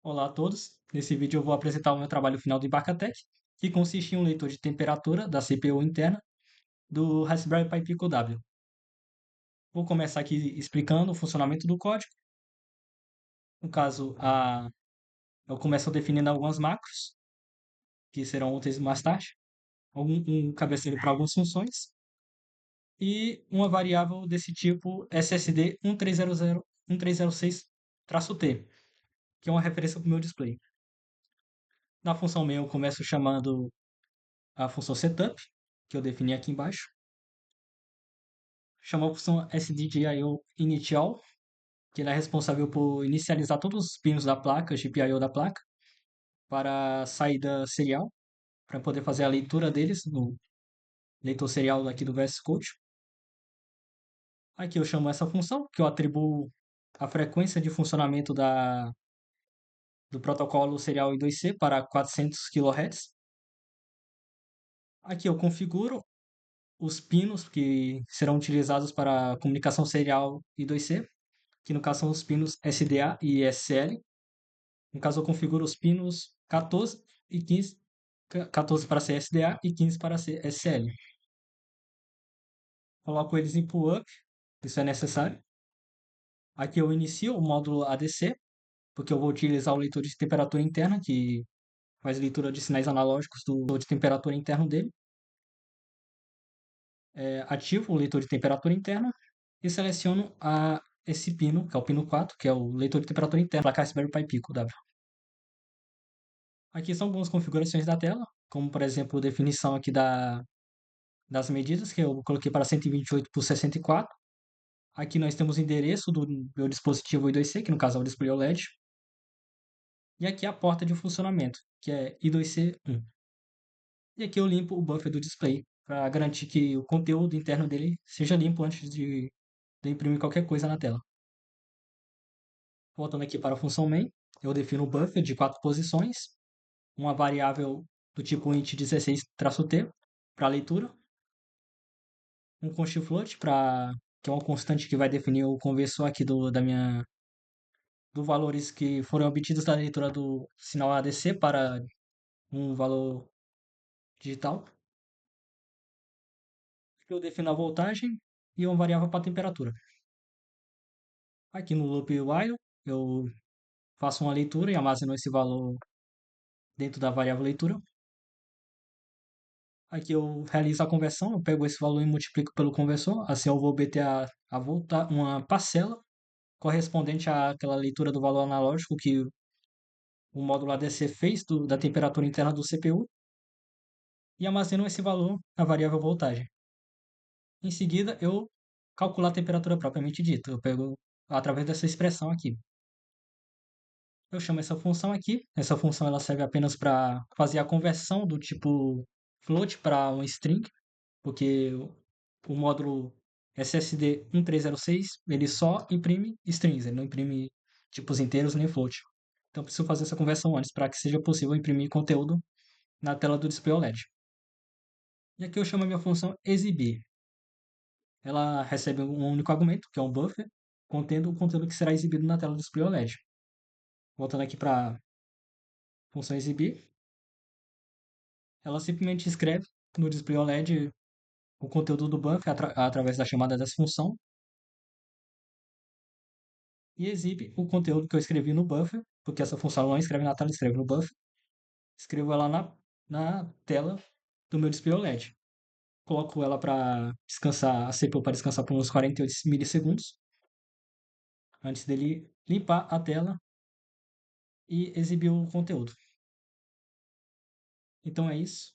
Olá a todos. Nesse vídeo eu vou apresentar o meu trabalho final do Embarcatec, que consiste em um leitor de temperatura da CPU interna do Raspberry Pi Pico W. Vou começar aqui explicando o funcionamento do código. No caso, eu começo definindo algumas macros, que serão úteis mais tarde, um cabeceiro para algumas funções, e uma variável desse tipo SSD 1306-T, que é uma referência para o meu display. Na função main eu começo chamando a função setup, que eu defini aqui embaixo. Chamo a função sddio initial, que ela é responsável por inicializar todos os pinos da placa, GPIO da placa, para a saída serial, para poder fazer a leitura deles no leitor serial aqui do VS Code. Aqui eu chamo essa função, que eu atribuo a frequência de funcionamento do protocolo serial I2C para 400 kHz. Aqui eu configuro os pinos que serão utilizados para a comunicação serial I2C, que no caso são os pinos SDA e SL. No caso, eu configuro os pinos 14 e 15, 14 para ser SDA e 15 para ser SL. Coloco eles em pull-up, isso é necessário. Aqui eu inicio o módulo ADC, porque eu vou utilizar o leitor de temperatura interna, que faz leitura de sinais analógicos do de temperatura interno dele. Ativo o leitor de temperatura interna e seleciono esse pino, que é o pino 4, que é o leitor de temperatura interna da Raspberry Pi Pico W. Aqui são algumas configurações da tela, como por exemplo, definição aqui das medidas, que eu coloquei para 128 por 64. Aqui nós temos o endereço do meu dispositivo I2C, que no caso é o display OLED. E aqui a porta de funcionamento, que é I2C1. E aqui eu limpo o buffer do display, para garantir que o conteúdo interno dele seja limpo antes de imprimir qualquer coisa na tela. Voltando aqui para a função main, eu defino o buffer de 4 posições, uma variável do tipo int16-t para leitura, um const float que é uma constante que vai definir o conversor aqui dos valores que foram obtidos da leitura do sinal ADC para um valor digital. Aqui eu defino a voltagem e uma variável para a temperatura. Aqui no loop while eu faço uma leitura e armazeno esse valor dentro da variável leitura. Aqui eu realizo a conversão, eu pego esse valor e multiplico pelo conversor, assim eu vou obter uma parcela correspondente àquela leitura do valor analógico que o módulo ADC fez da temperatura interna do CPU e armazeno esse valor na variável voltagem. Em seguida, eu calculo a temperatura propriamente dita. Eu pego através dessa expressão aqui. Eu chamo essa função aqui. Essa função ela serve apenas para fazer a conversão do tipo float para um string, porque o módulo SSD 1306 ele só imprime strings, ele não imprime tipos inteiros nem float. Então, eu preciso fazer essa conversão antes para que seja possível imprimir conteúdo na tela do display OLED. E aqui eu chamo a minha função exibir. Ela recebe um único argumento, que é um buffer, contendo o conteúdo que será exibido na tela do display OLED. Voltando aqui para a função exibir, ela simplesmente escreve no display OLED o conteúdo do buffer através da chamada dessa função e exibe o conteúdo que eu escrevi no buffer, porque essa função não escreve na tela, escreve no buffer. Escrevo ela na tela do meu display OLED. Coloco ela para descansar, a CPU para descansar por uns 48 milissegundos, antes dele limpar a tela e exibir o conteúdo. Então é isso.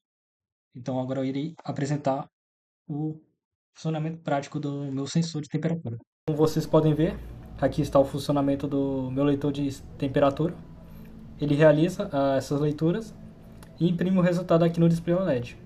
Então agora eu irei apresentar o funcionamento prático do meu sensor de temperatura. Como vocês podem ver, aqui está o funcionamento do meu leitor de temperatura. Ele realiza essas leituras e imprime o resultado aqui no display OLED.